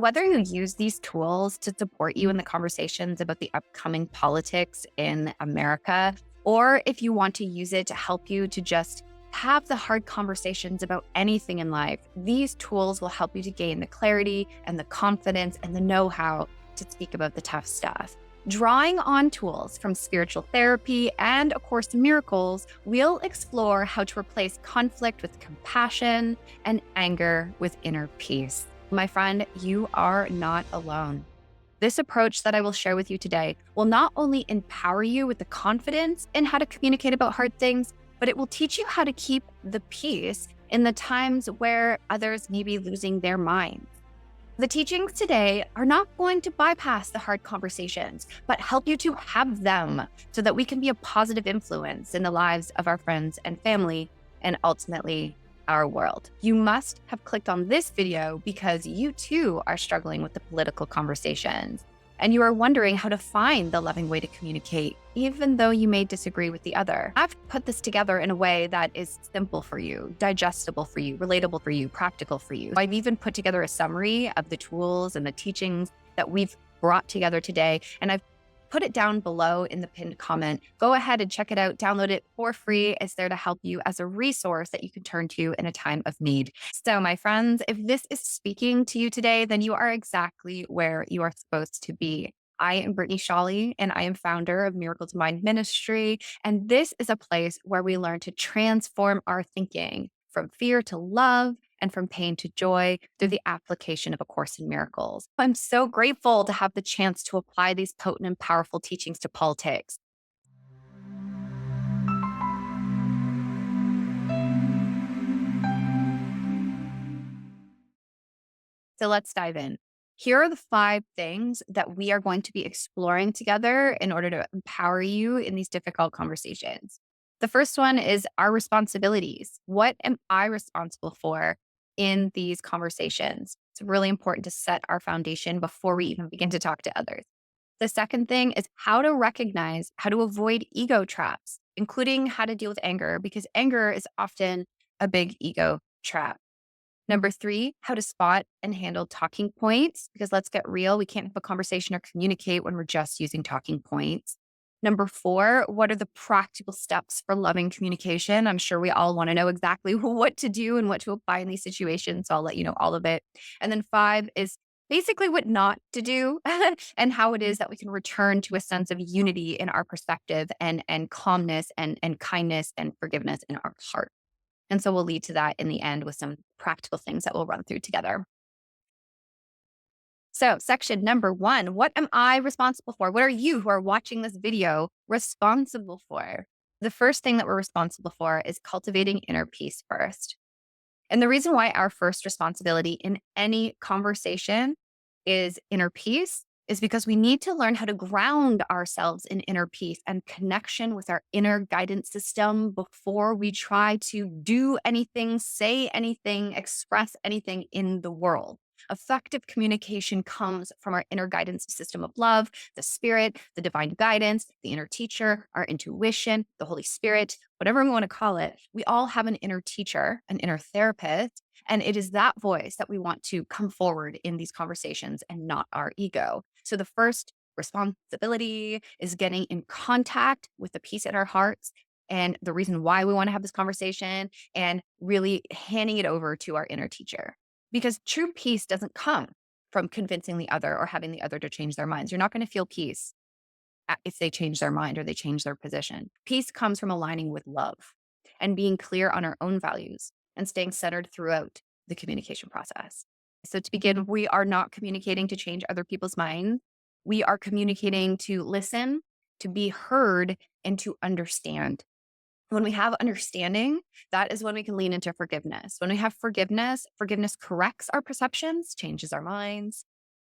Whether you use these tools to support you in the conversations about the upcoming politics in America, or if you want to use it to help you to just have the hard conversations about anything in life, these tools will help you to gain the clarity and the confidence and the know-how to speak about the tough stuff. Drawing on tools from spiritual therapy and A Course in Miracles, we'll explore how to replace conflict with compassion and anger with inner peace. My friend, you are not alone. This approach that I will share with you today will not only empower you with the confidence in how to communicate about hard things, but it will teach you how to keep the peace in the times where others may be losing their minds. The teachings today are not going to bypass the hard conversations, but help you to have them so that we can be a positive influence in the lives of our friends and family, and ultimately our world. You must have clicked on this video because you too are struggling with the political conversations, and you are wondering how to find the loving way to communicate, even though you may disagree with the other. I've put this together in a way that is simple for you, digestible for you, relatable for you, practical for you. I've even put together a summary of the tools and the teachings that we've brought together today, and I've put it down below in the pinned comment. Go ahead and check it out, download it for free. It's there to help you as a resource that you can turn to in a time of need. So my friends, if this is speaking to you today, then you are exactly where you are supposed to be. I am Britney Shawley, and I am founder of Miracles Mind Ministry. And this is a place where we learn to transform our thinking from fear to love, and from pain to joy through the application of A Course in Miracles. I'm so grateful to have the chance to apply these potent and powerful teachings to politics. So let's dive in. Here are the 5 things that we are going to be exploring together in order to empower you in these difficult conversations. The first one is our responsibilities. What am I responsible for in these conversations? It's really important to set our foundation before we even begin to talk to others. The second thing is how to recognize, how to avoid ego traps, including how to deal with anger, because anger is often a big ego trap. Number 3, how to spot and handle talking points, because let's get real, we can't have a conversation or communicate when we're just using talking points. Number 4, what are the practical steps for loving communication? I'm sure we all want to know exactly what to do and what to apply in these situations. So I'll let you know all of it. And then 5 is basically what not to do and how it is that we can return to a sense of unity in our perspective and calmness and kindness and forgiveness in our heart. And so we'll lead to that in the end with some practical things that we'll run through together. So section number 1, what am I responsible for? What are you who are watching this video responsible for? The first thing that we're responsible for is cultivating inner peace first. And the reason why our first responsibility in any conversation is inner peace is because we need to learn how to ground ourselves in inner peace and connection with our inner guidance system before we try to do anything, say anything, express anything in the world. Effective communication comes from our inner guidance system of love, the spirit, the divine guidance, the inner teacher, our intuition, the Holy Spirit, whatever we want to call it. We all have an inner teacher, an inner therapist, and it is that voice that we want to come forward in these conversations and not our ego. So the first responsibility is getting in contact with the peace in our hearts and the reason why we want to have this conversation, and really handing it over to our inner teacher. Because true peace doesn't come from convincing the other or having the other to change their minds. You're not going to feel peace if they change their mind or they change their position. Peace comes from aligning with love and being clear on our own values and staying centered throughout the communication process. So to begin, we are not communicating to change other people's minds. We are communicating to listen, to be heard, and to understand. When we have understanding, that is when we can lean into forgiveness. When we have forgiveness, forgiveness corrects our perceptions, changes our minds,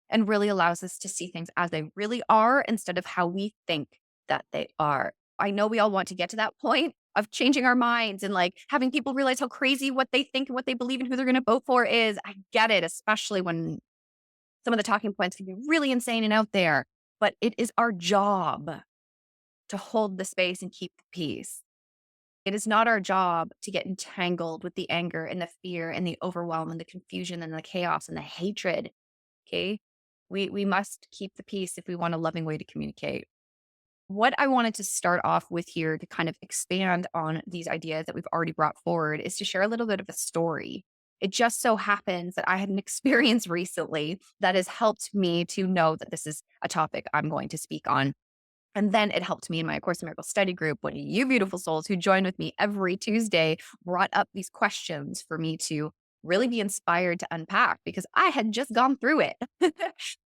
and really allows us to see things as they really are instead of how we think that they are. I know we all want to get to that point of changing our minds and like having people realize how crazy what they think and what they believe and who they're going to vote for is. I get it, especially when some of the talking points can be really insane and out there. But it is our job to hold the space and keep the peace. It is not our job to get entangled with the anger and the fear and the overwhelm and the confusion and the chaos and the hatred. Okay. We must keep the peace if we want a loving way to communicate. What I wanted to start off with here to kind of expand on these ideas that we've already brought forward is to share a little bit of a story. It just so happens that I had an experience recently that has helped me to know that this is a topic I'm going to speak on. And then it helped me in my Course in Miracles study group when you beautiful souls who join with me every Tuesday brought up these questions for me to really be inspired to unpack because I had just gone through it.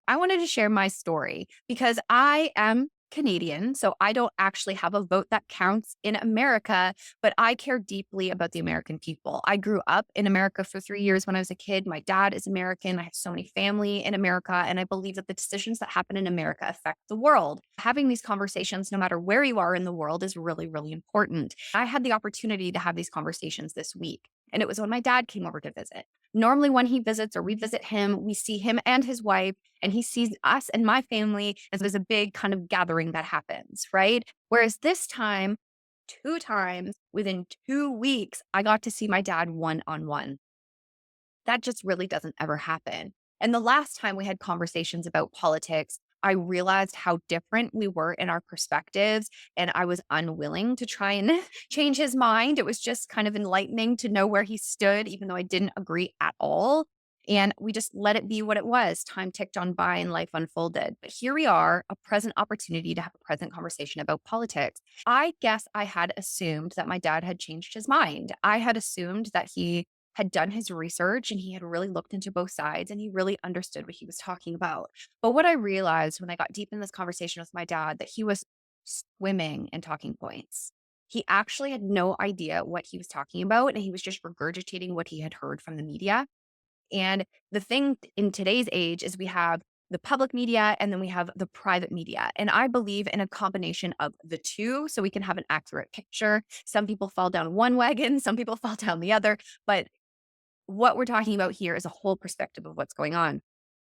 I wanted to share my story because I am Canadian, so I don't actually have a vote that counts in America, but I care deeply about the American people. I grew up in America for 3 years when I was a kid. My dad is American. I have so many family in America, and I believe that the decisions that happen in America affect the world. Having these conversations, no matter where you are in the world, is really, really important. I had the opportunity to have these conversations this week, and it was when my dad came over to visit. Normally, when he visits or we visit him, we see him and his wife, and he sees us and my family as there's a big kind of gathering that happens, right? Whereas this time, 2 times within 2 weeks, I got to see my dad one on one. That just really doesn't ever happen. And the last time we had conversations about politics, I realized how different we were in our perspectives, and I was unwilling to try and change his mind. It was just kind of enlightening to know where he stood, even though I didn't agree at all. And we just let it be what it was. Time ticked on by and life unfolded. But here we are, a present opportunity to have a present conversation about politics. I guess I had assumed that my dad had changed his mind. I had assumed that he had done his research and he had really looked into both sides and he really understood what he was talking about. But what I realized when I got deep in this conversation with my dad that he was swimming in talking points. He actually had no idea what he was talking about and he was just regurgitating what he had heard from the media. And the thing in today's age is we have the public media and then we have the private media. And I believe in a combination of the two so we can have an accurate picture. Some people fall down one wagon, some people fall down the other. But what we're talking about here is a whole perspective of what's going on.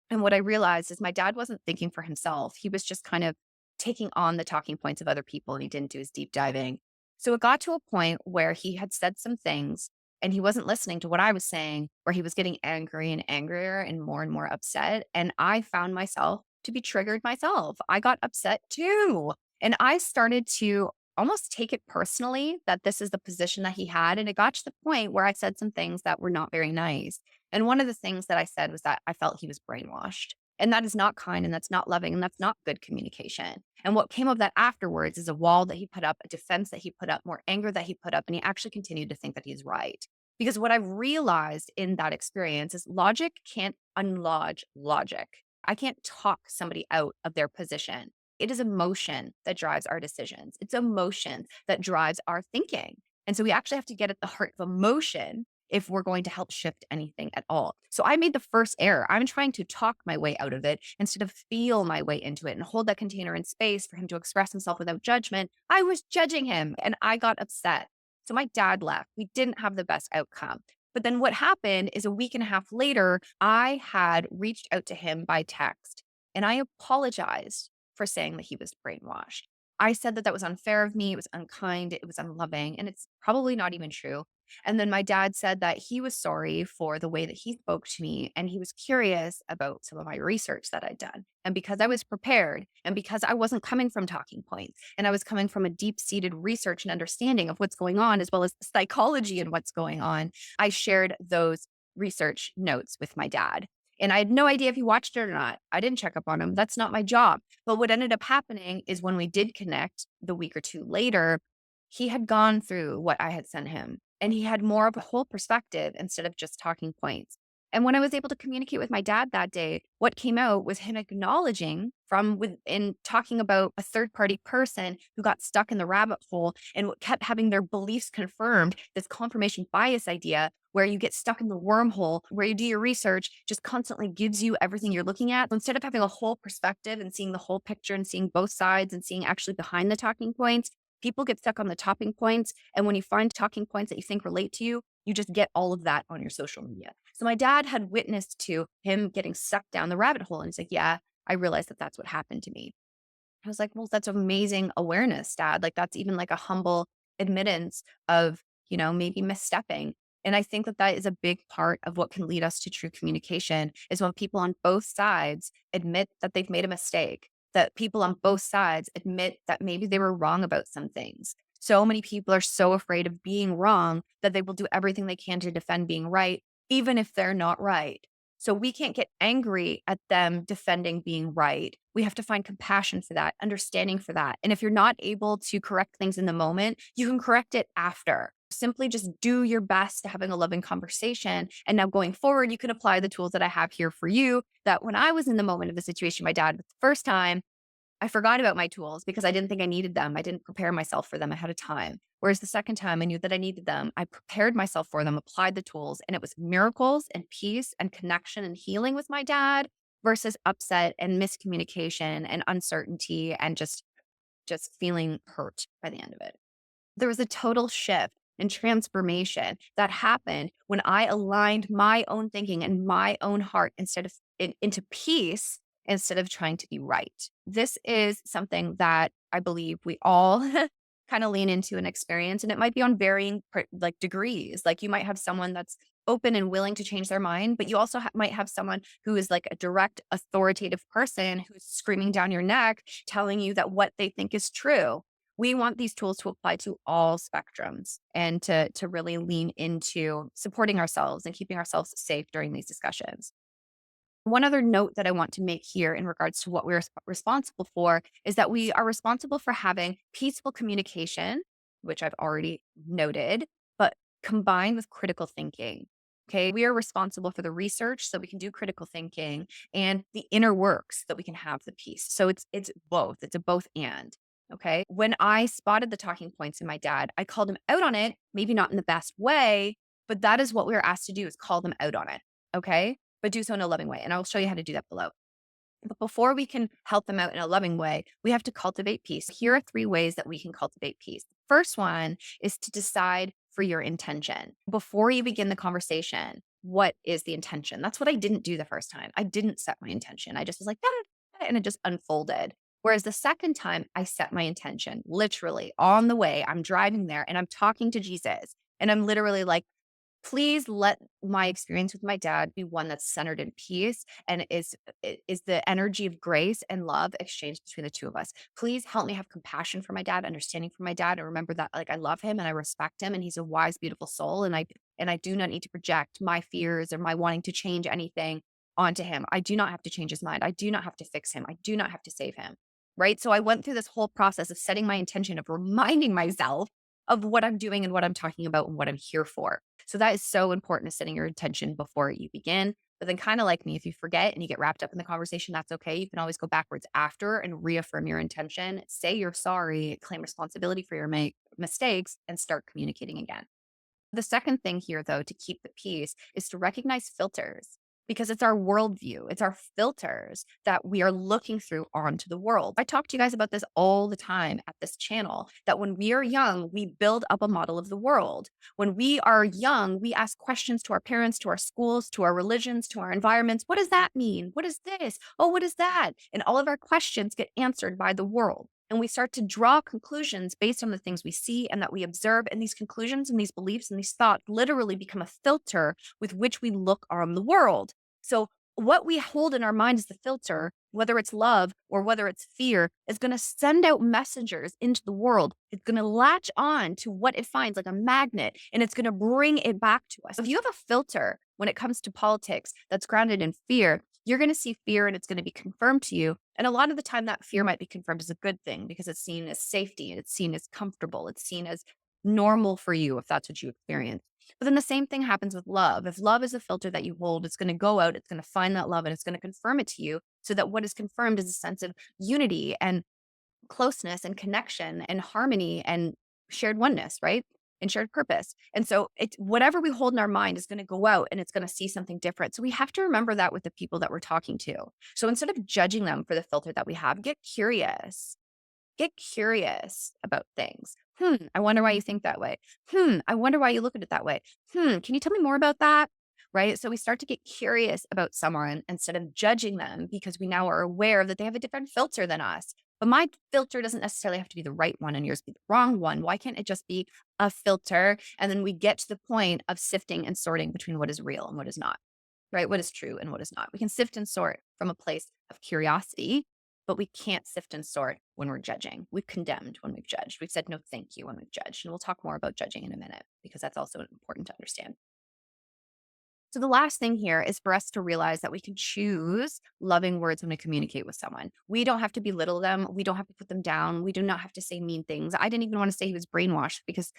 And what I realized is my dad wasn't thinking for himself. He was just kind of taking on the talking points of other people and he didn't do his deep diving. So it got to a point where he had said some things and he wasn't listening to what I was saying, where he was getting angry and angrier and more upset. And I found myself to be triggered myself. I got upset too. And I started to almost take it personally that this is the position that he had. And it got to the point where I said some things that were not very nice. And one of the things that I said was that I felt he was brainwashed. And that is not kind and that's not loving and that's not good communication. And what came of that afterwards is a wall that he put up, a defense that he put up, more anger that he put up. And he actually continued to think that he's right. Because what I've realized in that experience is logic can't unlodge logic. I can't talk somebody out of their position. It is emotion that drives our decisions. It's emotion that drives our thinking. And so we actually have to get at the heart of emotion if we're going to help shift anything at all. So I made the first error. I'm trying to talk my way out of it instead of feel my way into it and hold that container in space for him to express himself without judgment. I was judging him and I got upset. So my dad left. We didn't have the best outcome. But then what happened is a week and a half later, I had reached out to him by text and I apologized for saying that he was brainwashed. I said that that was unfair of me. It was unkind. It was unloving. And it's probably not even true. And then my dad said that he was sorry for the way that he spoke to me. And he was curious about some of my research that I'd done. And because I was prepared and because I wasn't coming from talking points and I was coming from a deep seated research and understanding of what's going on, as well as psychology and what's going on, I shared those research notes with my dad. And I had no idea if he watched it or not. I didn't check up on him. That's not my job. But what ended up happening is when we did connect the week or two later, he had gone through what I had sent him and he had more of a whole perspective instead of just talking points. And when I was able to communicate with my dad that day, what came out was him acknowledging from within talking about a third party person who got stuck in the rabbit hole and kept having their beliefs confirmed, this confirmation bias idea where you get stuck in the wormhole, where you do your research, just constantly gives you everything you're looking at. Instead of having a whole perspective and seeing the whole picture and seeing both sides and seeing actually behind the talking points, people get stuck on the talking points. And when you find talking points that you think relate to you, you just get all of that on your social media. So my dad had witnessed to him getting sucked down the rabbit hole. And he's like, yeah, I realized that that's what happened to me. I was like, well, that's amazing awareness, dad. Like that's even like a humble admittance of, maybe misstepping. And I think that that is a big part of what can lead us to true communication is when people on both sides admit that they've made a mistake, that people on both sides admit that maybe they were wrong about some things. So many people are so afraid of being wrong that they will do everything they can to defend being right, even if they're not right. So we can't get angry at them defending being right. We have to find compassion for that, understanding for that. And if you're not able to correct things in the moment, you can correct it after. Simply just do your best to having a loving conversation. And now going forward, you can apply the tools that I have here for you. That when I was in the moment of the situation, my dad, the first time, I forgot about my tools because I didn't think I needed them. I didn't prepare myself for them ahead of time. Whereas the second time I knew that I needed them, I prepared myself for them, applied the tools, and it was miracles and peace and connection and healing with my dad versus upset and miscommunication and uncertainty and just feeling hurt by the end of it. There was a total shift and transformation that happened when I aligned my own thinking and my own heart instead of into peace instead of trying to be right. This is something that I believe we all kind of lean into and experience, and it might be on varying like degrees. Like you might have someone that's open and willing to change their mind, but you also might have someone who is like a direct authoritative person who's screaming down your neck telling you that what they think is true. We want these tools to apply to all spectrums and to really lean into supporting ourselves and keeping ourselves safe during these discussions. One other note that I want to make here in regards to what we're responsible for is that we are responsible for having peaceful communication, which I've already noted, but combined with critical thinking. Okay. We are responsible for the research so we can do critical thinking and the inner works that we can have the peace. So it's both. It's a both and. Okay. When I spotted the talking points in my dad, I called him out on it, maybe not in the best way, but that is what we were asked to do is call them out on it. Okay, but do so in a loving way. And I'll show you how to do that below. But before we can help them out in a loving way, we have to cultivate peace. Here are 3 ways that we can cultivate peace. First one is to decide for your intention. Before you begin the conversation, what is the intention? That's what I didn't do the first time. I didn't set my intention. I just was like, "Da, da, da," and it just unfolded. Whereas the second time, I set my intention literally on the way. I'm driving there and I'm talking to Jesus. And I'm literally like, please let my experience with my dad be one that's centered in peace and is the energy of grace and love exchanged between the two of us. Please help me have compassion for my dad, understanding for my dad, and remember that like I love him and I respect him and he's a wise, beautiful soul. And I do not need to project my fears or my wanting to change anything onto him. I do not have to change his mind. I do not have to fix him. I do not have to save him. Right. So I went through this whole process of setting my intention of reminding myself of what I'm doing and what I'm talking about and what I'm here for. So that is so important, is setting your intention before you begin. But then kind of like me, if you forget and you get wrapped up in the conversation, that's okay. You can always go backwards after and reaffirm your intention, say you're sorry, claim responsibility for your mistakes, and start communicating again. The second thing here, though, to keep the peace is to recognize filters because it's our worldview, it's our filters that we are looking through onto the world. I talk to you guys about this all the time at this channel that when we are young, we build up a model of the world. When we are young, we ask questions to our parents, to our schools, to our religions, to our environments. What does that mean? What is this? Oh, what is that? And all of our questions get answered by the world. And we start to draw conclusions based on the things we see and that we observe. And these conclusions and these beliefs and these thoughts literally become a filter with which we look on the world. So, what we hold in our mind as the filter, whether it's love or whether it's fear, is going to send out messengers into the world. It's going to latch on to what it finds like a magnet and it's going to bring it back to us. If you have a filter when it comes to politics that's grounded in fear, you're going to see fear and it's going to be confirmed to you. And a lot of the time, that fear might be confirmed as a good thing because it's seen as safety and it's seen as comfortable. It's seen as normal for you if that's what you experience. But then the same thing happens with love. If love is a filter that you hold, it's going to go out, it's going to find that love, and it's going to confirm it to you so that what is confirmed is a sense of unity and closeness and connection and harmony and shared oneness, right? And shared purpose. And so it's whatever we hold in our mind is going to go out and it's going to see something different. So we have to remember that with the people that we're talking to. So instead of judging them for the filter that we have, get curious. Get curious about things. I wonder why you think that way. I wonder why you look at it that way. Can you tell me more about that? Right. So we start to get curious about someone instead of judging them because we now are aware that they have a different filter than us. But my filter doesn't necessarily have to be the right one and yours be the wrong one. Why can't it just be a filter? And then we get to the point of sifting and sorting between what is real and what is not, right? What is true and what is not. We can sift and sort from a place of curiosity, but we can't sift and sort when we're judging. We've condemned when we've judged. We've said no thank you when we've judged. And we'll talk more about judging in a minute because that's also important to understand. So the last thing here is for us to realize that we can choose loving words when we communicate with someone. We don't have to belittle them. We don't have to put them down. We do not have to say mean things. I didn't even want to say he was brainwashed because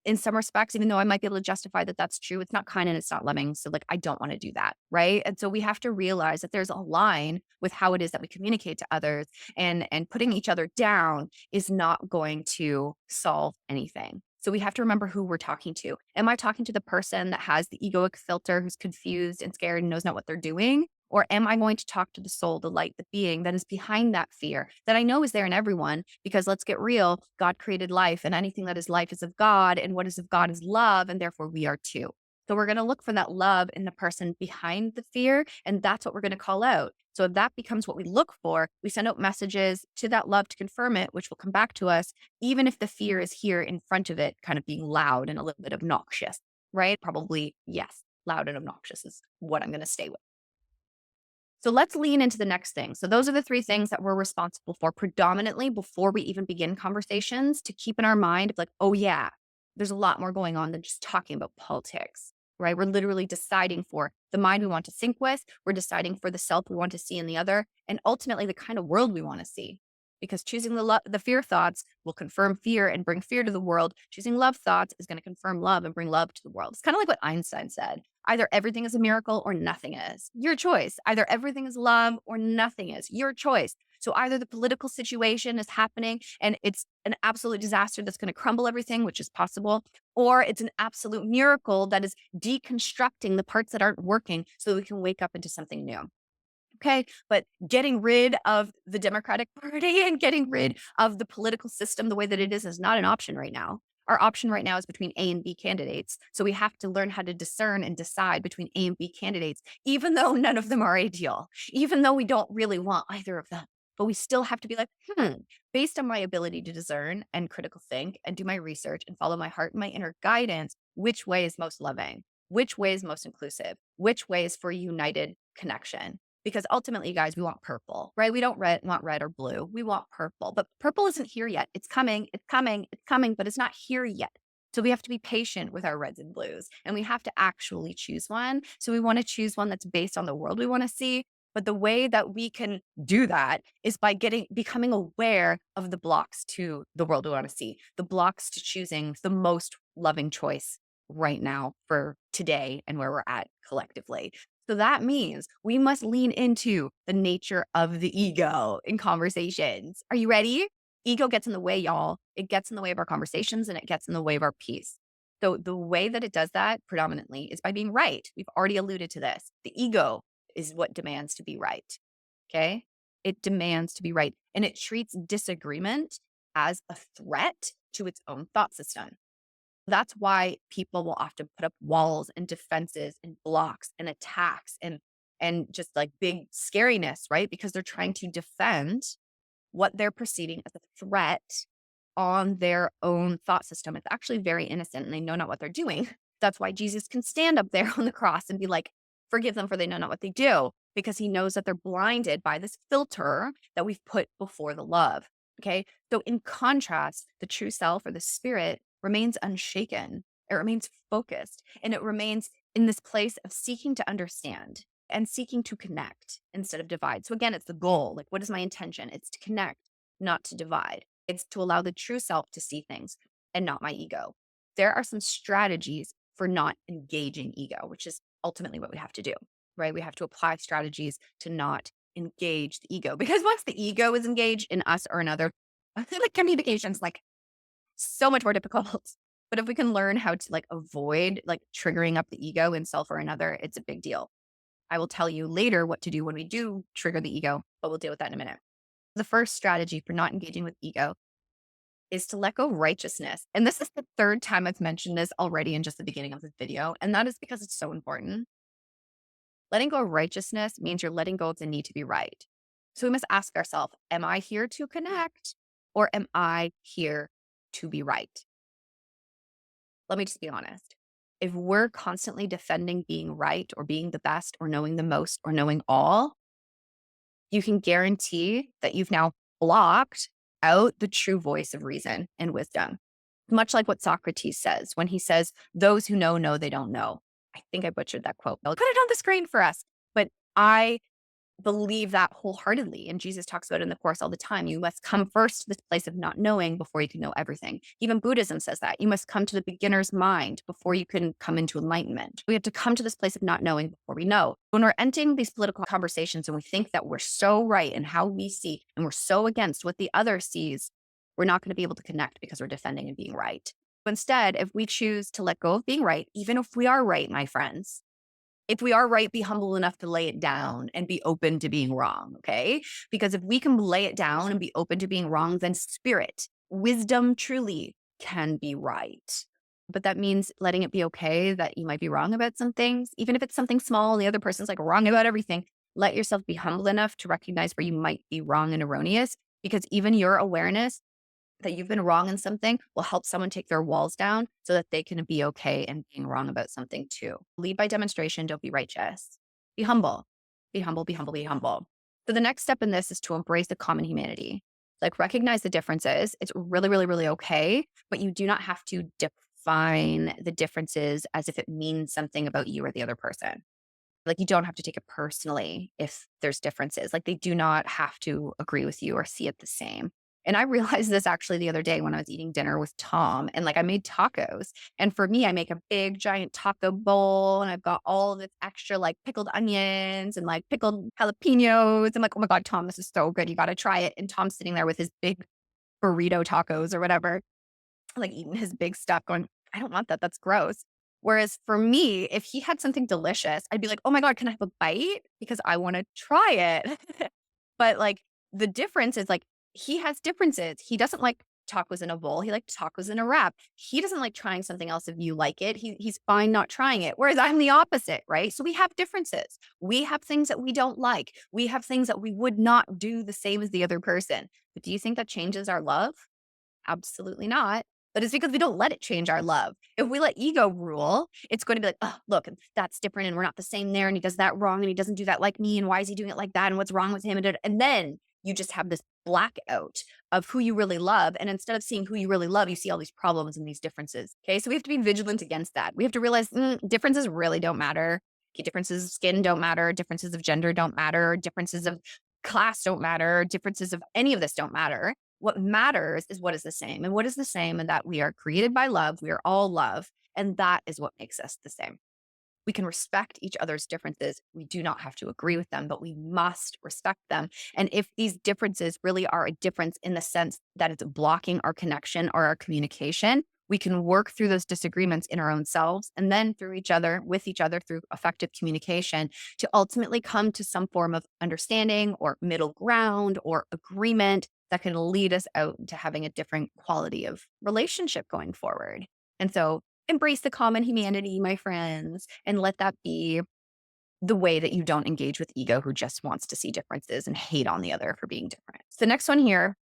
in some respects, even though I might be able to justify that that's true, it's not kind and it's not loving. So like, I don't want to do that. Right. And so we have to realize that there's a line with how it is that we communicate to others, and putting each other down is not going to solve anything. So we have to remember who we're talking to. Am I talking to the person that has the egoic filter, who's confused and scared and knows not what they're doing? Or am I going to talk to the soul, the light, the being that is behind that fear that I know is there in everyone? Because let's get real, God created life, and anything that is life is of God, and what is of God is love, and therefore we are too. So we're going to look for that love in the person behind the fear, and that's what we're going to call out. So if that becomes what we look for, we send out messages to that love to confirm it, which will come back to us, even if the fear is here in front of it, kind of being loud and a little bit obnoxious, right? Probably, yes, loud and obnoxious is what I'm going to stay with. So let's lean into the next thing. So those are the three things that we're responsible for predominantly before we even begin conversations, to keep in our mind of like, oh yeah, there's a lot more going on than just talking about politics, right? We're literally deciding for the mind we want to sync with. We're deciding for the self we want to see in the other, and ultimately the kind of world we want to see. Because choosing the fear thoughts will confirm fear and bring fear to the world. Choosing love thoughts is going to confirm love and bring love to the world. It's kind of like what Einstein said. Either everything is a miracle or nothing is. Your choice. Either everything is love or nothing is. Your choice. So either the political situation is happening and it's an absolute disaster that's going to crumble everything, which is possible, or it's an absolute miracle that is deconstructing the parts that aren't working so we can wake up into something new. Okay. But getting rid of the Democratic Party and getting rid of the political system the way that it is not an option right now. Our option right now is between A and B candidates. So we have to learn how to discern and decide between A and B candidates, even though none of them are ideal, even though we don't really want either of them. But we still have to be like, based on my ability to discern and critical think and do my research and follow my heart and my inner guidance, which way is most loving? Which way is most inclusive? Which way is for united connection? Because ultimately, guys, we want purple, right? We don't want red or blue. We want purple, but purple isn't here yet. It's coming, it's coming, it's coming, but it's not here yet. So we have to be patient with our reds and blues, and we have to actually choose one. So we want to choose one that's based on the world we want to see. But the way that we can do that is by becoming aware of the blocks to the world we want to see, the blocks to choosing the most loving choice right now for today and where we're at collectively. So that means we must lean into the nature of the ego in conversations. Are you ready? Ego gets in the way, y'all. It gets in the way of our conversations and it gets in the way of our peace. So the way that it does that predominantly is by being right. We've already alluded to this. The ego is what demands to be right. Okay. It demands to be right. And it treats disagreement as a threat to its own thought system. That's why people will often put up walls and defenses and blocks and attacks and just like big scariness, right? Because they're trying to defend what they're perceiving as a threat on their own thought system. It's actually very innocent and they know not what they're doing. That's why Jesus can stand up there on the cross and be like, forgive them for they know not what they do, because he knows that they're blinded by this filter that we've put before the love. Okay. So in contrast, the true self or the spirit remains unshaken. It remains focused and it remains in this place of seeking to understand and seeking to connect instead of divide. So again, it's the goal. Like, what is my intention? It's to connect, not to divide. It's to allow the true self to see things and not my ego. There are some strategies for not engaging ego, which is ultimately what we have to do, right? We have to apply strategies to not engage the ego, because once the ego is engaged in us or another, like communication's like so much more difficult. But if we can learn how to like avoid like triggering up the ego in self or another, it's a big deal. I will tell you later what to do when we do trigger the ego, but we'll deal with that in a minute. The first strategy for not engaging with ego is to let go of righteousness. And this is the third time I've mentioned this already in just the beginning of this video. And that is because it's so important. Letting go of righteousness means you're letting go of the need to be right. So we must ask ourselves, am I here to connect or am I here to be right? Let me just be honest. If we're constantly defending being right or being the best or knowing the most or knowing all, you can guarantee that you've now blocked out the true voice of reason and wisdom. Much like what Socrates says when he says, those who know they don't know. I think I butchered that quote. I'll put it on the screen for us. But I believe that wholeheartedly. And Jesus talks about it in the Course all the time. You must come first to this place of not knowing before you can know everything. Even Buddhism says that. You must come to the beginner's mind before you can come into enlightenment. We have to come to this place of not knowing before we know. When we're entering these political conversations and we think that we're so right in how we see and we're so against what the other sees, we're not going to be able to connect because we're defending and being right. Instead, if we choose to let go of being right, even if we are right, my friends, if we are right, be humble enough to lay it down and be open to being wrong, okay? Because if we can lay it down and be open to being wrong, then spirit, wisdom truly can be right. But that means letting it be okay that you might be wrong about some things, even if it's something small and the other person's like wrong about everything. Let yourself be humble enough to recognize where you might be wrong and erroneous, because even your awareness that you've been wrong in something will help someone take their walls down so that they can be okay and being wrong about something too. Lead by demonstration. Don't be righteous. Be humble. Be humble, be humble, be humble. So the next step in this is to embrace the common humanity. Like recognize the differences. It's really, really, really okay, but you do not have to define the differences as if it means something about you or the other person. Like you don't have to take it personally if there's differences. Like they do not have to agree with you or see it the same. And I realized this actually the other day when I was eating dinner with Tom and like I made tacos. And for me, I make a big giant taco bowl and I've got all of this extra like pickled onions and like pickled jalapenos. I'm like, oh my God, Tom, this is so good. You got to try it. And Tom's sitting there with his big burrito tacos or whatever, like eating his big stuff going, I don't want that. That's gross. Whereas for me, if he had something delicious, I'd be like, oh my God, can I have a bite? Because I want to try it. But like the difference is like he has differences. He doesn't like tacos in a bowl. He likes tacos in a wrap. He doesn't like trying something else if you like it. He's fine not trying it. Whereas I'm the opposite, right? So we have differences. We have things that we don't like. We have things that we would not do the same as the other person. But do you think that changes our love? Absolutely not. But it's because we don't let it change our love. If we let ego rule, it's going to be like, oh, look, that's different and we're not the same there. And he does that wrong and he doesn't do that like me. And why is he doing it like that? And what's wrong with him? And then you just have this blackout of who you really love. And instead of seeing who you really love, you see all these problems and these differences. Okay. So we have to be vigilant against that. We have to realize differences really don't matter. Okay, differences of skin don't matter. Differences of gender don't matter. Differences of class don't matter. Differences of any of this don't matter. What matters is what is the same. And what is the same? And that we are created by love. We are all love. And that is what makes us the same. We can respect each other's differences. We do not have to agree with them, but we must respect them. And if these differences really are a difference in the sense that it's blocking our connection or our communication, we can work through those disagreements in our own selves and then through each other, with each other through effective communication to ultimately come to some form of understanding or middle ground or agreement that can lead us out to having a different quality of relationship going forward. And so embrace the common humanity, my friends, and let that be the way that you don't engage with ego who just wants to see differences and hate on the other for being different. So the next one here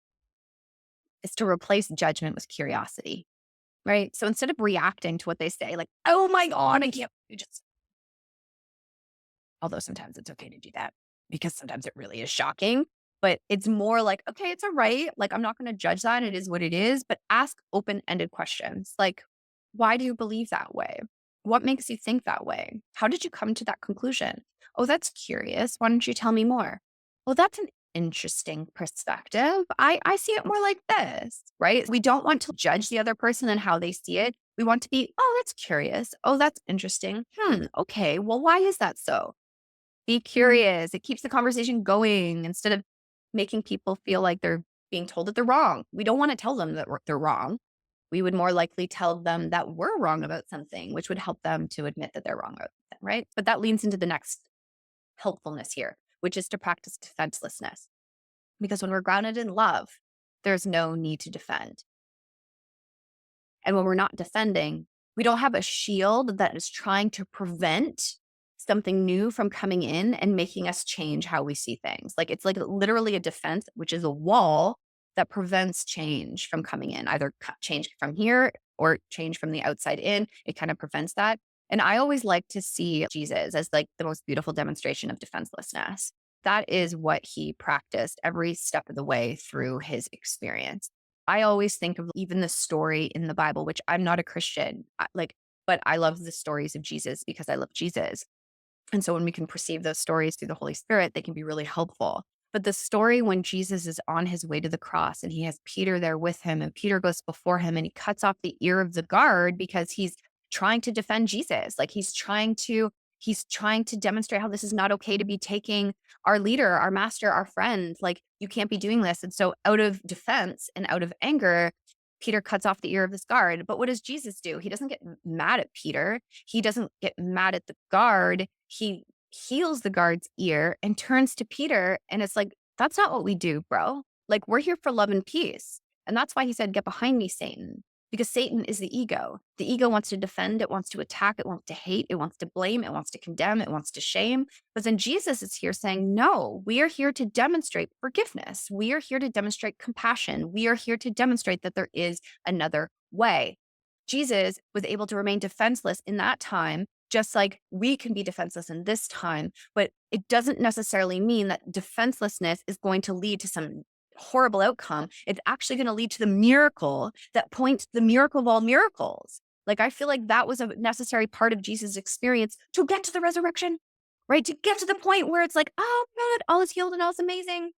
is to replace judgment with curiosity, right? So instead of reacting to what they say, like, oh my God, I can't, you just, although sometimes it's okay to do that because sometimes it really is shocking. But it's more like, okay, it's all right. Like, I'm not going to judge that. It is what it is. But ask open ended questions like, why do you believe that way? What makes you think that way? How did you come to that conclusion? Oh, that's curious. Why don't you tell me more? Well, that's an interesting perspective. I see it more like this, right? We don't want to judge the other person and how they see it. We want to be, oh, that's curious. Oh, that's interesting. Okay. Well, why is that so? Be curious. It keeps the conversation going instead of making people feel like they're being told that they're wrong. We don't want to tell them that they're wrong. We would more likely tell them that we're wrong about something, which would help them to admit that they're wrong about something, right? But that leans into the next helpfulness here, which is to practice defenselessness. Because when we're grounded in love, there's no need to defend. And when we're not defending, we don't have a shield that is trying to prevent something new from coming in and making us change how we see things. Like it's like literally a defense, which is a wall that prevents change from coming in, either change from here or change from the outside in. It kind of prevents that. And I always like to see Jesus as like the most beautiful demonstration of defenselessness. That is what he practiced every step of the way through his experience. I always think of even the story in the Bible, which I'm not a Christian, but I love the stories of Jesus because I love Jesus. And so when we can perceive those stories through the Holy Spirit, they can be really helpful. But the story when Jesus is on his way to the cross and he has Peter there with him, and Peter goes before him and he cuts off the ear of the guard because he's trying to defend Jesus. Like he's trying to demonstrate how this is not okay to be taking our leader, our master, our friend. Like you can't be doing this. And so out of defense and out of anger, Peter cuts off the ear of this guard. But what does Jesus do? He doesn't get mad at Peter. He doesn't get mad at the guard. He heals the guard's ear and turns to Peter. And it's like, that's not what we do, bro. Like, we're here for love and peace. And that's why he said, get behind me, Satan, because Satan is the ego. The ego wants to defend, it wants to attack, it wants to hate, it wants to blame, it wants to condemn, it wants to shame. But then Jesus is here saying, no, we are here to demonstrate forgiveness. We are here to demonstrate compassion. We are here to demonstrate that there is another way. Jesus was able to remain defenseless in that time, just like we can be defenseless in this time. But it doesn't necessarily mean that defenselessness is going to lead to some horrible outcome. It's actually going to lead to the miracle that points to the miracle of all miracles. Like, I feel like that was a necessary part of Jesus' experience to get to the resurrection, right? To get to the point where it's like, oh God, all is healed and all is amazing.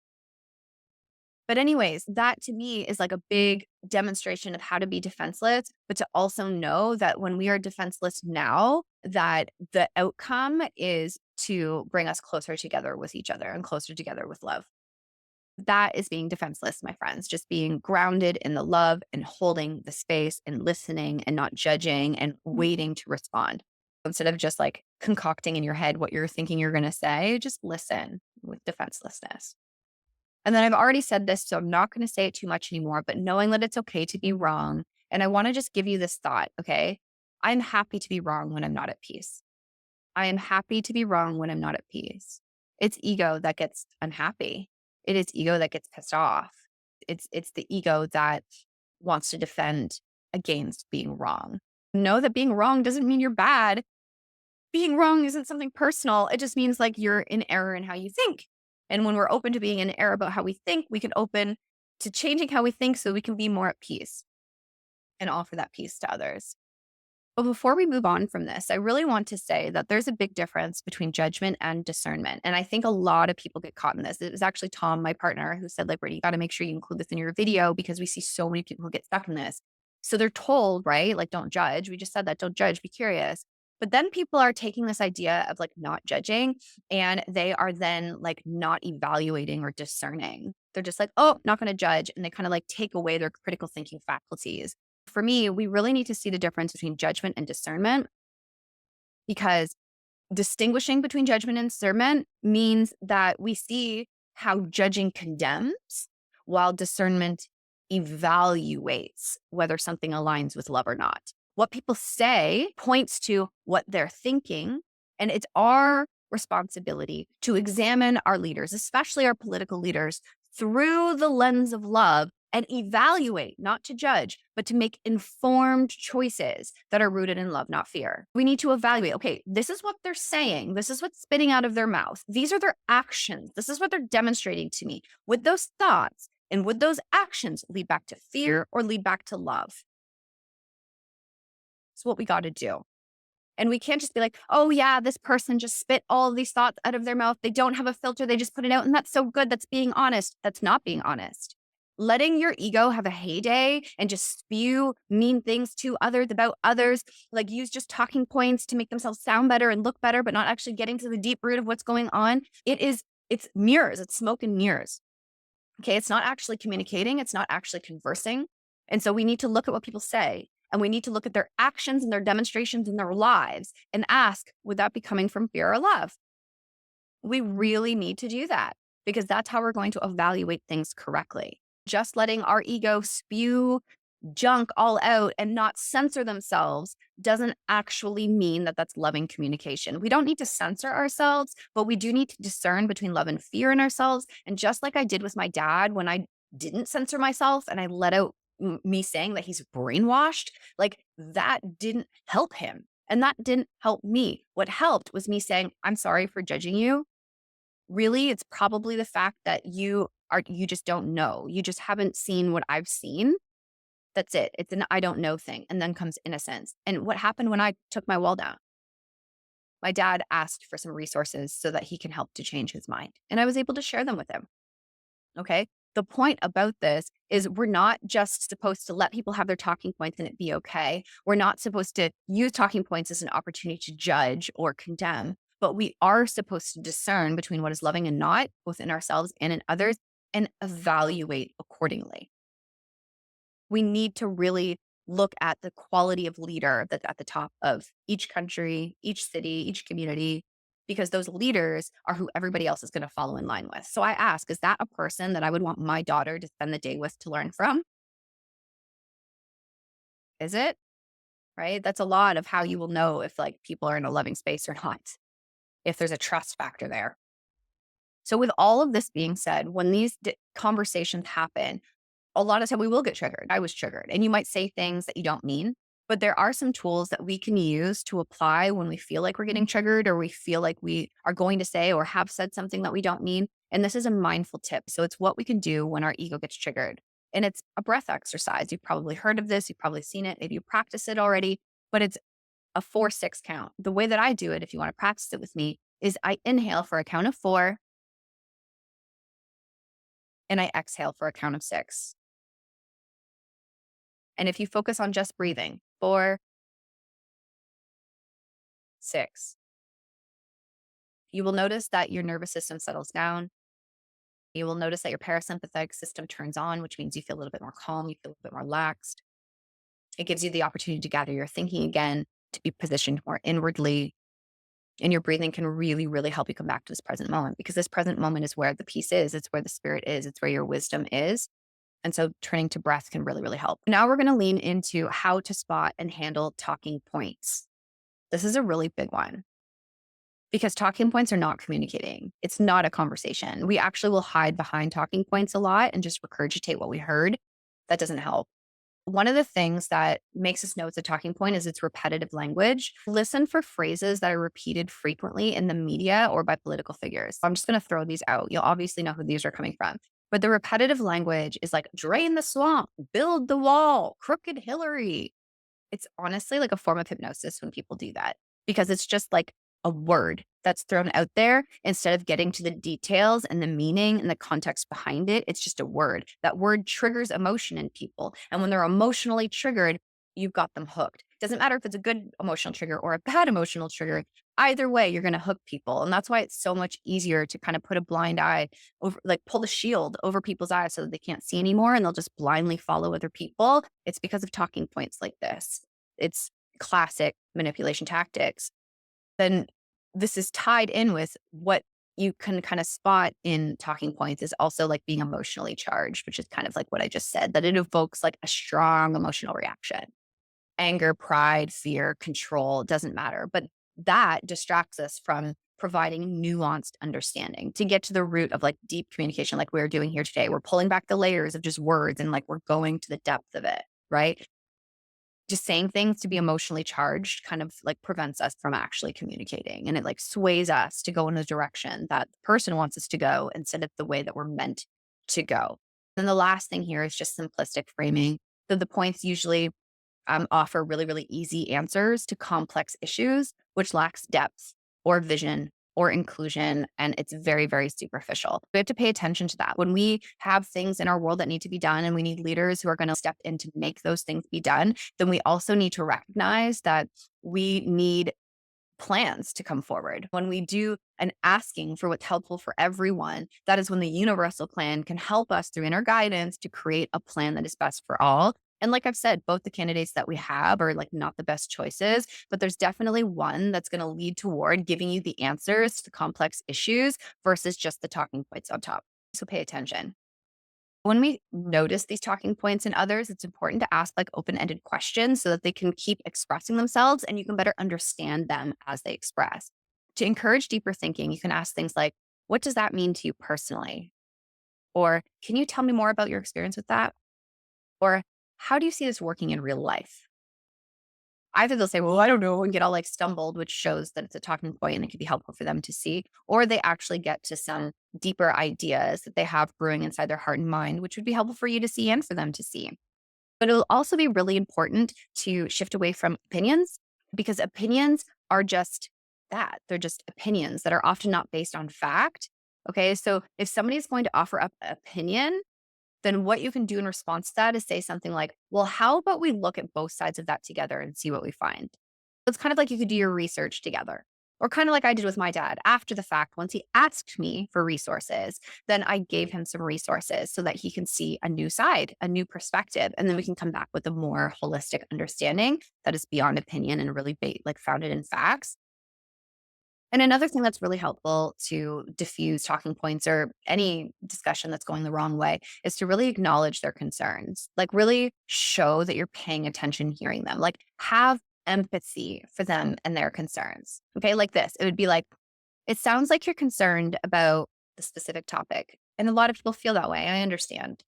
But anyways, that to me is like a big demonstration of how to be defenseless, but to also know that when we are defenseless now, that the outcome is to bring us closer together with each other and closer together with love. That is being defenseless, my friends, just being grounded in the love and holding the space and listening and not judging and waiting to respond. Instead of just like concocting in your head what you're thinking you're going to say, just listen with defenselessness. And then I've already said this, so I'm not going to say it too much anymore, but knowing that it's okay to be wrong. And I want to just give you this thought, okay? I'm happy to be wrong when I'm not at peace. I am happy to be wrong when I'm not at peace. It's ego that gets unhappy. It is ego that gets pissed off. It's the ego that wants to defend against being wrong. Know that being wrong doesn't mean you're bad. Being wrong isn't something personal. It just means like you're in error in how you think. And when we're open to being in error about how we think, we can open to changing how we think so we can be more at peace and offer that peace to others. But before we move on from this, I really want to say that there's a big difference between judgment and discernment. And I think a lot of people get caught in this. It was actually Tom, my partner, who said, like, Britney, you got to make sure you include this in your video because we see so many people who get stuck in this. So they're told, right? Like, don't judge. We just said that, don't judge, be curious. But then people are taking this idea of like not judging and they are then like not evaluating or discerning. They're just like, oh, not going to judge. And they kind of like take away their critical thinking faculties. For me, we really need to see the difference between judgment and discernment, because distinguishing between judgment and discernment means that we see how judging condemns while discernment evaluates whether something aligns with love or not. What people say points to what they're thinking, and it's our responsibility to examine our leaders, especially our political leaders, through the lens of love and evaluate, not to judge, but to make informed choices that are rooted in love, not fear. We need to evaluate, okay, this is what they're saying. This is what's spitting out of their mouth. These are their actions. This is what they're demonstrating to me. Would those thoughts and would those actions lead back to fear or lead back to love? It's what we got to do. And we can't just be like, oh yeah, this person just spit all of these thoughts out of their mouth. They don't have a filter. They just put it out. And that's so good. That's being honest. That's not being honest. Letting your ego have a heyday and just spew mean things to others about others, like use just talking points to make themselves sound better and look better, but not actually getting to the deep root of what's going on. It's mirrors. It's smoke and mirrors. Okay. It's not actually communicating. It's not actually conversing. And so we need to look at what people say, and we need to look at their actions and their demonstrations in their lives and ask, would that be coming from fear or love? We really need to do that because that's how we're going to evaluate things correctly. Just letting our ego spew junk all out and not censor themselves doesn't actually mean that that's loving communication. We don't need to censor ourselves, but we do need to discern between love and fear in ourselves. And just like I did with my dad when I didn't censor myself and I let out me saying that he's brainwashed, like that didn't help him. And that didn't help me. What helped was me saying, I'm sorry for judging you. Really, it's probably the fact that you just don't know. You just haven't seen what I've seen. That's it. It's an I don't know thing. And then comes innocence. And what happened when I took my wall down? My dad asked for some resources so that he can help to change his mind. And I was able to share them with him. Okay. The point about this is we're not just supposed to let people have their talking points and it be okay. We're not supposed to use talking points as an opportunity to judge or condemn, but we are supposed to discern between what is loving and not, both in ourselves and in others, and evaluate accordingly. We need to really look at the quality of leader that's at the top of each country, each city, each community, because those leaders are who everybody else is going to follow in line with. So I ask, is that a person that I would want my daughter to spend the day with to learn from? Is it? Right? That's a lot of how you will know if like people are in a loving space or not, if there's a trust factor there. So with all of this being said, when these conversations happen, a lot of time we will get triggered. I was triggered. And you might say things that you don't mean, but there are some tools that we can use to apply when we feel like we're getting triggered or we feel like we are going to say or have said something that we don't mean. And this is a mindful tip. So it's what we can do when our ego gets triggered. And it's a breath exercise. You've probably heard of this. You've probably seen it. Maybe you practice it already, but it's a 4-6 count. The way that I do it, if you want to practice it with me, is I inhale for a count of 4 and I exhale for a count of 6. And if you focus on just breathing, 4, 6, you will notice that your nervous system settles down. You will notice that your parasympathetic system turns on, which means you feel a little bit more calm, you feel a little bit more relaxed. It gives you the opportunity to gather your thinking again, to be positioned more inwardly. And your breathing can really, really help you come back to this present moment because this present moment is where the peace is. It's where the spirit is. It's where your wisdom is. And so turning to breath can really, really help. Now we're going to lean into how to spot and handle talking points. This is a really big one because talking points are not communicating. It's not a conversation. We actually will hide behind talking points a lot and just regurgitate what we heard. That doesn't help. One of the things that makes us know it's a talking point is its repetitive language. Listen for phrases that are repeated frequently in the media or by political figures. I'm just going to throw these out. You'll obviously know who these are coming from. But the repetitive language is like drain the swamp, build the wall, crooked Hillary. It's honestly like a form of hypnosis when people do that because it's just like a word that's thrown out there instead of getting to the details and the meaning and the context behind it. It's just a word. That word triggers emotion in people. And when they're emotionally triggered, you've got them hooked. Doesn't matter if it's a good emotional trigger or a bad emotional trigger. Either way, you're going to hook people. And that's why it's so much easier to kind of put a blind eye over, like pull the shield over people's eyes so that they can't see anymore and they'll just blindly follow other people. It's because of talking points like this. It's classic manipulation tactics. Then this is tied in with what you can kind of spot in talking points is also like being emotionally charged, which is kind of like what I just said, that it evokes like a strong emotional reaction. Anger, pride, fear, control, doesn't matter. But that distracts us from providing nuanced understanding to get to the root of like deep communication, like we're doing here today. We're pulling back the layers of just words and like we're going to the depth of it, right? Just saying things to be emotionally charged kind of like prevents us from actually communicating. And it like sways us to go in a direction that the person wants us to go instead of the way that we're meant to go. Then the last thing here is just simplistic framing. So the points usually offer really, really easy answers to complex issues, which lacks depth or vision or inclusion. And it's very, very superficial. We have to pay attention to that. When we have things in our world that need to be done and we need leaders who are going to step in to make those things be done, then we also need to recognize that we need plans to come forward. When we do an asking for what's helpful for everyone, that is when the universal plan can help us through inner guidance to create a plan that is best for all. And like I've said, both the candidates that we have are like not the best choices, but there's definitely one that's going to lead toward giving you the answers to complex issues versus just the talking points on top. So pay attention. When we notice these talking points in others, it's important to ask like open-ended questions so that they can keep expressing themselves and you can better understand them as they express. To encourage deeper thinking, you can ask things like, what does that mean to you personally? Or can you tell me more about your experience with that? Or how do you see this working in real life? Either they'll say, well, I don't know, and get all like stumbled, which shows that it's a talking point and it can be helpful for them to see, or they actually get to some deeper ideas that they have brewing inside their heart and mind, which would be helpful for you to see and for them to see. But it'll also be really important to shift away from opinions because opinions are just that. They're just opinions that are often not based on fact. Okay. So if somebody is going to offer up an opinion, then what you can do in response to that is say something like, well, how about we look at both sides of that together and see what we find? It's kind of like you could do your research together. Or kind of like I did with my dad after the fact, once he asked me for resources, then I gave him some resources so that he can see a new side, a new perspective. And then we can come back with a more holistic understanding that is beyond opinion and really like founded in facts. And another thing that's really helpful to diffuse talking points or any discussion that's going the wrong way is to really acknowledge their concerns. Like, really show that you're paying attention, hearing them. Like, have empathy for them and their concerns. Okay. Like this, it would be like, it sounds like you're concerned about the specific topic. And a lot of people feel that way. I understand,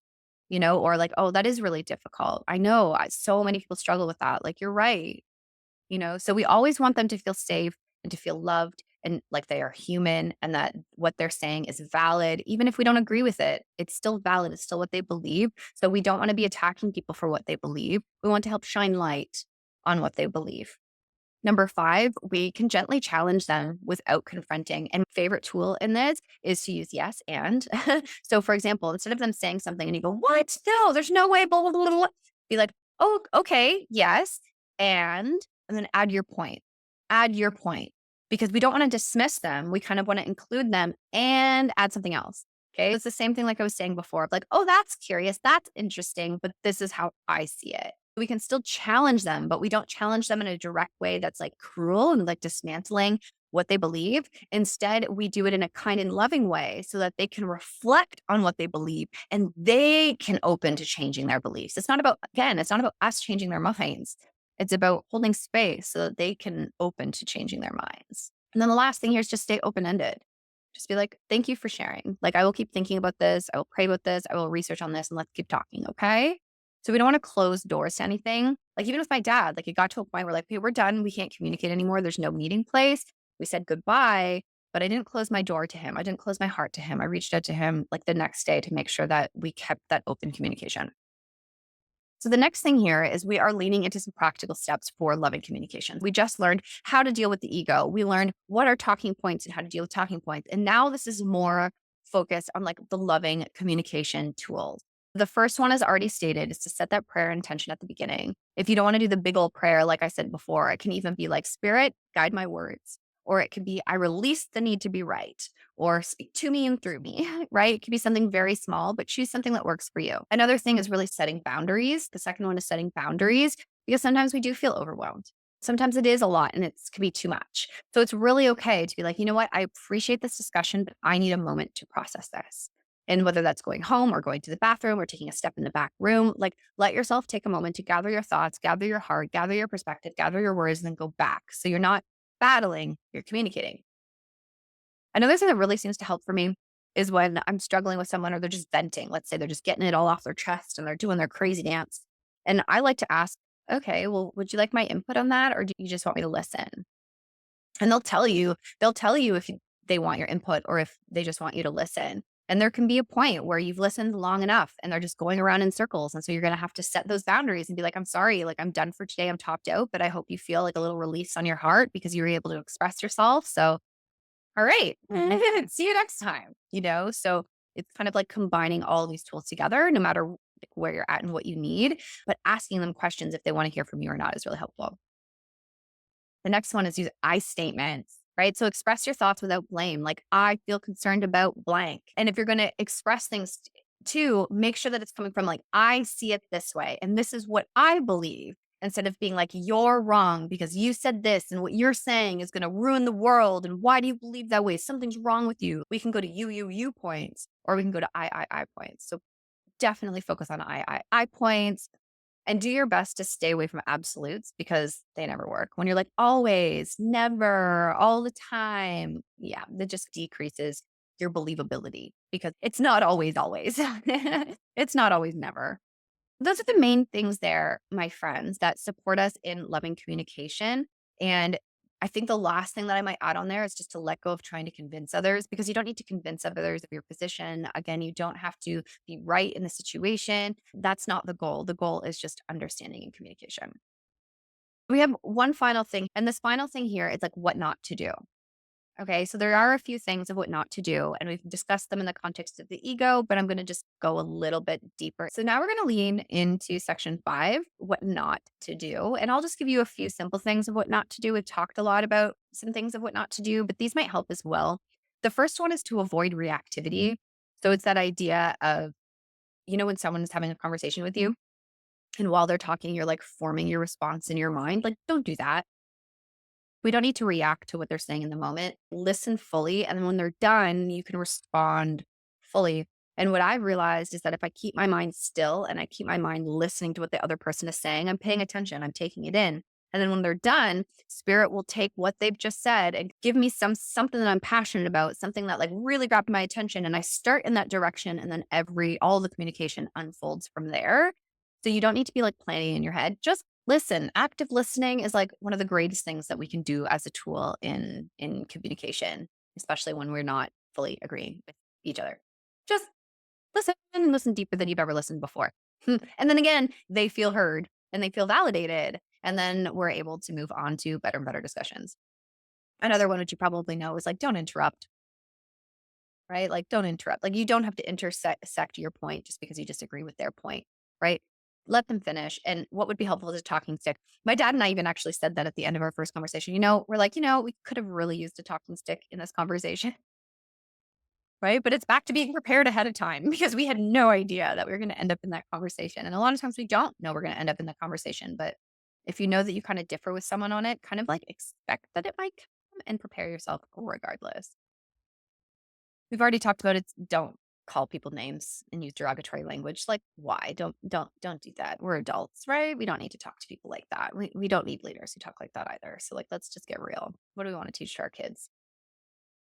or like, oh, that is really difficult. I know so many people struggle with that. Like, you're right. So we always want them to feel safe and to feel loved and like they are human and that what they're saying is valid. Even if we don't agree with it, it's still valid. It's still what they believe. So we don't want to be attacking people for what they believe. We want to help shine light on what they believe. Number 5, we can gently challenge them without confronting. And my favorite tool in this is to use yes and. So, for example, instead of them saying something and you go, what? No, there's no way, blah, blah, blah, blah. Be like, oh, okay, yes. And then add your point. Add your point. Because we don't want to dismiss them. We kind of want to include them and add something else. Okay. It's the same thing like I was saying before. Like, oh, that's curious. That's interesting. But this is how I see it. We can still challenge them, but we don't challenge them in a direct way that's like cruel and like dismantling what they believe. Instead, we do it in a kind and loving way so that they can reflect on what they believe and they can open to changing their beliefs. It's not about, again, it's not about us changing their minds. It's about holding space so that they can open to changing their minds. And then the last thing here is just stay open ended. Just be like, thank you for sharing. Like, I will keep thinking about this. I will pray about this. I will research on this and let's keep talking. Okay. So we don't want to close doors to anything. Like, even with my dad, like, it got to a point where like, okay, we're done. We can't communicate anymore. There's no meeting place. We said goodbye, but I didn't close my door to him. I didn't close my heart to him. I reached out to him like the next day to make sure that we kept that open communication. So the next thing here is we are leaning into some practical steps for loving communication. We just learned how to deal with the ego. We learned what are talking points and how to deal with talking points. And now this is more focused on like the loving communication tools. The first one is already stated is to set that prayer intention at the beginning. If you don't want to do the big old prayer, like I said before, it can even be like, Spirit, guide my words. Or it could be, I release the need to be right, or speak to me and through me, right? It could be something very small, but choose something that works for you. Another thing is really setting boundaries. The second one is setting boundaries because sometimes we do feel overwhelmed. Sometimes it is a lot and it can be too much. So it's really okay to be like, you know what? I appreciate this discussion, but I need a moment to process this. And whether that's going home or going to the bathroom or taking a step in the back room, like let yourself take a moment to gather your thoughts, gather your heart, gather your perspective, gather your words, and then go back. So you're not battling, you're communicating. Another thing that really seems to help for me is when I'm struggling with someone or they're just venting. Let's say they're just getting it all off their chest and they're doing their crazy dance. And I like to ask, okay, well, would you like my input on that? Or do you just want me to listen? And they'll tell you if they want your input or if they just want you to listen. And there can be a point where you've listened long enough and they're just going around in circles. And so you're going to have to set those boundaries and be like, I'm sorry, like I'm done for today. I'm topped out, but I hope you feel like a little release on your heart because you were able to express yourself. So, all right, see you next time, So it's kind of like combining all these tools together, no matter where you're at and what you need, but asking them questions if they want to hear from you or not is really helpful. The next one is use I statements, right? So express your thoughts without blame. Like, I feel concerned about blank. And if you're going to express things too, make sure that it's coming from like, I see it this way. And this is what I believe. Instead of being like, you're wrong because you said this and what you're saying is going to ruin the world. And why do you believe that way? Something's wrong with you. We can go to you points or we can go to I points. So definitely focus on I points and do your best to stay away from absolutes because they never work. When you're like always, never, all the time, yeah, that just decreases your believability because it's not always, always. It's not always never. Those are the main things there, my friends, that support us in loving communication. And I think the last thing that I might add on there is just to let go of trying to convince others because you don't need to convince others of your position. Again, you don't have to be right in the situation. That's not the goal. The goal is just understanding and communication. We have one final thing. And this final thing here is like what not to do. Okay, so there are a few things of what not to do, and we've discussed them in the context of the ego, but I'm going to just go a little bit deeper. So now we're going to lean into section 5, what not to do. And I'll just give you a few simple things of what not to do. We've talked a lot about some things of what not to do, but these might help as well. The first one is to avoid reactivity. So it's that idea of, when someone is having a conversation with you, and while they're talking, you're like forming your response in your mind. Like, don't do that. We don't need to react to what they're saying in the moment. Listen fully. And then when they're done, you can respond fully. And what I've realized is that if I keep my mind still and I keep my mind listening to what the other person is saying, I'm paying attention, I'm taking it in. And then when they're done, spirit will take what they've just said and give me something that I'm passionate about, something that like really grabbed my attention. And I start in that direction. And then all the communication unfolds from there. So you don't need to be like planning in your head. Just listen. Active listening is like one of the greatest things that we can do as a tool in communication, especially when we're not fully agreeing with each other. Just listen and listen deeper than you've ever listened before. And then again, they feel heard and they feel validated. And then we're able to move on to better and better discussions. Another one, which you probably know, is like don't interrupt, right? Like don't interrupt. Like you don't have to intersect your point just because you disagree with their point, right? Let them finish. And what would be helpful is a talking stick. My dad and I even actually said that at the end of our first conversation. We're like, we could have really used a talking stick in this conversation, right? But it's back to being prepared ahead of time because we had no idea that we were going to end up in that conversation. And a lot of times we don't know we're going to end up in that conversation. But if you know that you kind of differ with someone on it, kind of like expect that it might come and prepare yourself regardless. We've already talked about it. Don't call people names and use derogatory language. Like, why? Don't do that. We're adults, right? We don't need to talk to people like that. We don't need leaders who talk like that either. So, like, let's just get real. What do we want to teach to our kids?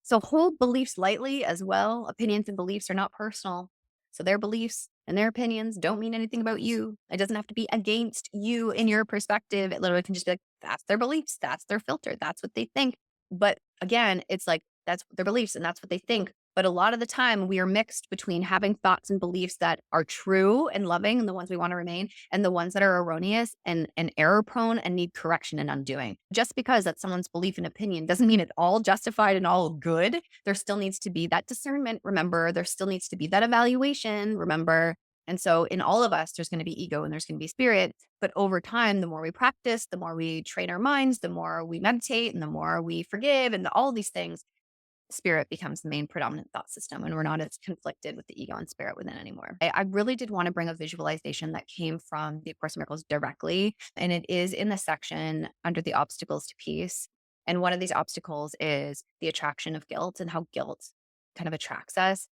So hold beliefs lightly as well. Opinions and beliefs are not personal. So their beliefs and their opinions don't mean anything about you. It doesn't have to be against you in your perspective. It literally can just be like, that's their beliefs. That's their filter. That's what they think. But again, it's like, that's their beliefs and that's what they think. But a lot of the time, we are mixed between having thoughts and beliefs that are true and loving and the ones we want to remain, and the ones that are erroneous and error prone and need correction and undoing. Just because that's someone's belief and opinion doesn't mean it's all justified and all good. There still needs to be that discernment, remember. There still needs to be that evaluation, remember. And so in all of us, there's going to be ego and there's going to be spirit. But over time, the more we practice, the more we train our minds, the more we meditate and the more we forgive and all these things, spirit becomes the main predominant thought system and we're not as conflicted with the ego and spirit within anymore. I really did want to bring a visualization that came from the Course in Miracles directly, and it is in the section under the obstacles to peace. And one of these obstacles is the attraction of guilt and how guilt kind of attracts us.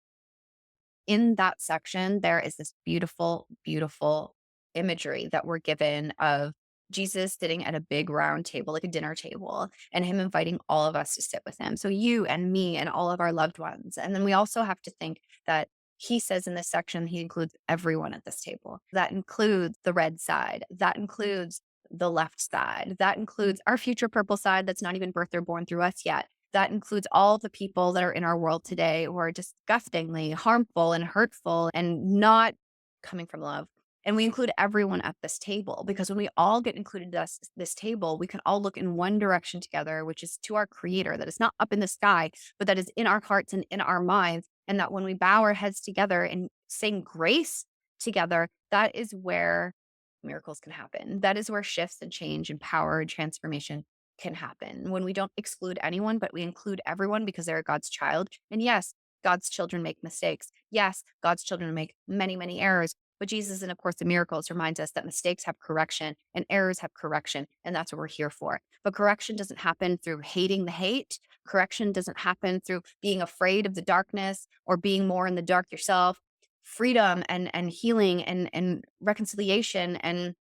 In that section, there is this beautiful, beautiful imagery that we're given of Jesus sitting at a big round table, like a dinner table, and him inviting all of us to sit with him. So you and me and all of our loved ones. And then we also have to think that he says in this section, he includes everyone at this table. That includes the red side. That includes the left side. That includes our future purple side that's not even birthed or born through us yet. That includes all the people that are in our world today who are disgustingly harmful and hurtful and not coming from love. And we include everyone at this table because when we all get included at this table, we can all look in one direction together, which is to our creator, that is not up in the sky, but that is in our hearts and in our minds. And that when we bow our heads together and sing grace together, that is where miracles can happen. That is where shifts and change and power and transformation can happen. When we don't exclude anyone, but we include everyone because they're God's child. And yes, God's children make mistakes. Yes, God's children make many, many errors. But Jesus in A Course in Miracles reminds us that mistakes have correction and errors have correction. And that's what we're here for. But correction doesn't happen through hating the hate. Correction doesn't happen through being afraid of the darkness or being more in the dark yourself. freedom and healing and reconciliation and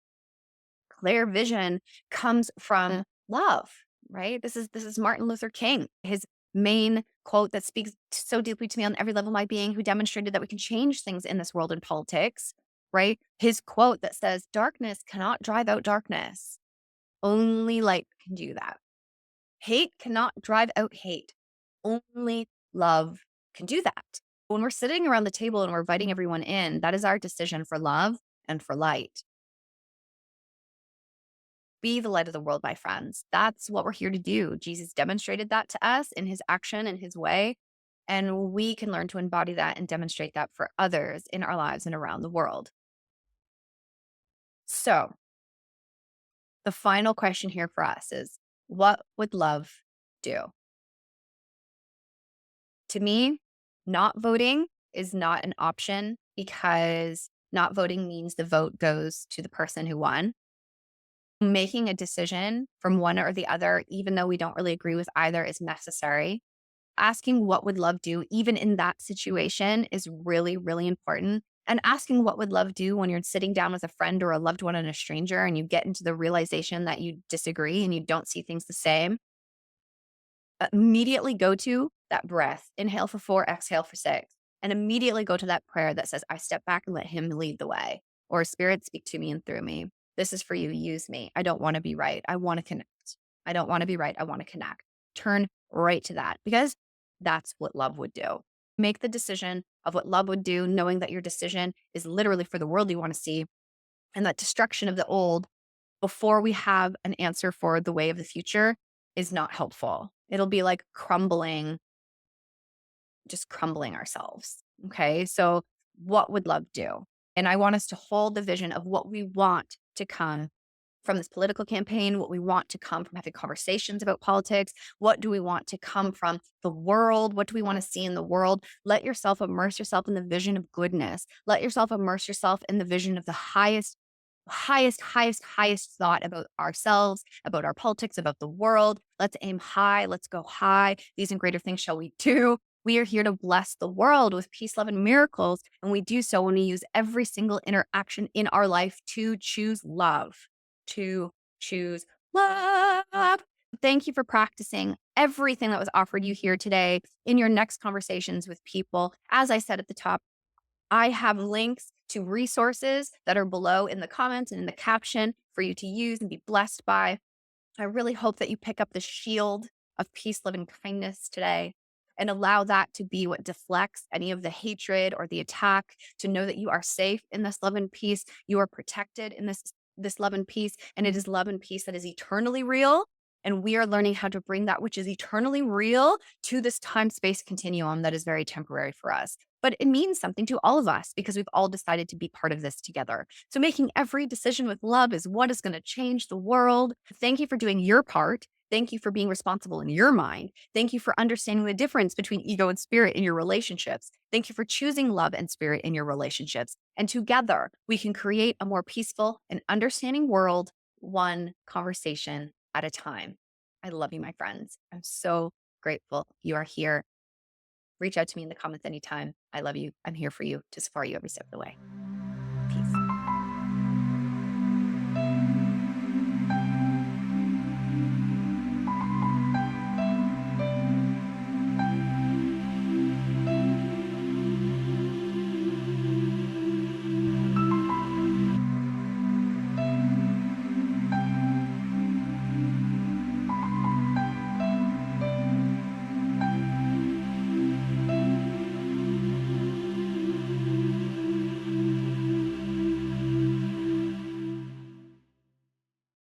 clear vision comes from love, right? This is Martin Luther King. His main quote that speaks so deeply to me on every level of my being, who demonstrated that we can change things in this world in politics, right? His quote that says, "Darkness cannot drive out darkness. Only light can do that. Hate cannot drive out hate. Only love can do that." When we're sitting around the table and we're inviting everyone in, that is our decision for love and for light. Be the light of the world, my friends. That's what we're here to do. Jesus demonstrated that to us in his action and his way. And we can learn to embody that and demonstrate that for others in our lives and around the world. So, the final question here for us is, what would love do? To me, not voting is not an option, because not voting means the vote goes to the person who won. Making a decision from one or the other, even though we don't really agree with either, is necessary. Asking what would love do, even in that situation, is really, really important. And asking what would love do when you're sitting down with a friend or a loved one and a stranger and you get into the realization that you disagree and you don't see things the same, immediately go to that breath. Inhale for 4, exhale for 6. And immediately go to that prayer that says, "I step back and let him lead the way." Or, "Spirit, speak to me and through me. This is for you. Use me. I don't want to be right. I want to connect. I don't want to be right. I want to connect." Turn right to that, because that's what love would do. Make the decision of what love would do, knowing that your decision is literally for the world you want to see, and that destruction of the old before we have an answer for the way of the future is not helpful. It'll be like just crumbling ourselves. Okay. So, what would love do? And I want us to hold the vision of what we want to come from this political campaign, what we want to come from having conversations about politics. What do we want to come from the world? What do we want to see in the world? Let yourself immerse yourself in the vision of goodness. Let yourself immerse yourself in the vision of the highest thought about ourselves, about our politics, about the world. Let's aim high. Let's go high. These and greater things shall we do. We are here to bless the world with peace, love, and miracles. And we do so when we use every single interaction in our life to choose love. To choose love. Thank you for practicing everything that was offered you here today in your next conversations with people. As I said at the top, I have links to resources that are below in the comments and in the caption for you to use and be blessed by. I really hope that you pick up the shield of peace, love, and kindness today and allow that to be what deflects any of the hatred or the attack, to know that you are safe in this love and peace. You are protected in this love and peace, and it is love and peace that is eternally real. And we are learning how to bring that which is eternally real to this time-space continuum that is very temporary for us. But it means something to all of us because we've all decided to be part of this together. So making every decision with love is what is going to change the world. Thank you for doing your part. Thank you for being responsible in your mind. Thank you for understanding the difference between ego and spirit in your relationships. Thank you for choosing love and spirit in your relationships. And together, we can create a more peaceful and understanding world, one conversation at a time. I love you, my friends. I'm so grateful you are here. Reach out to me in the comments anytime. I love you. I'm here for you to support you every step of the way.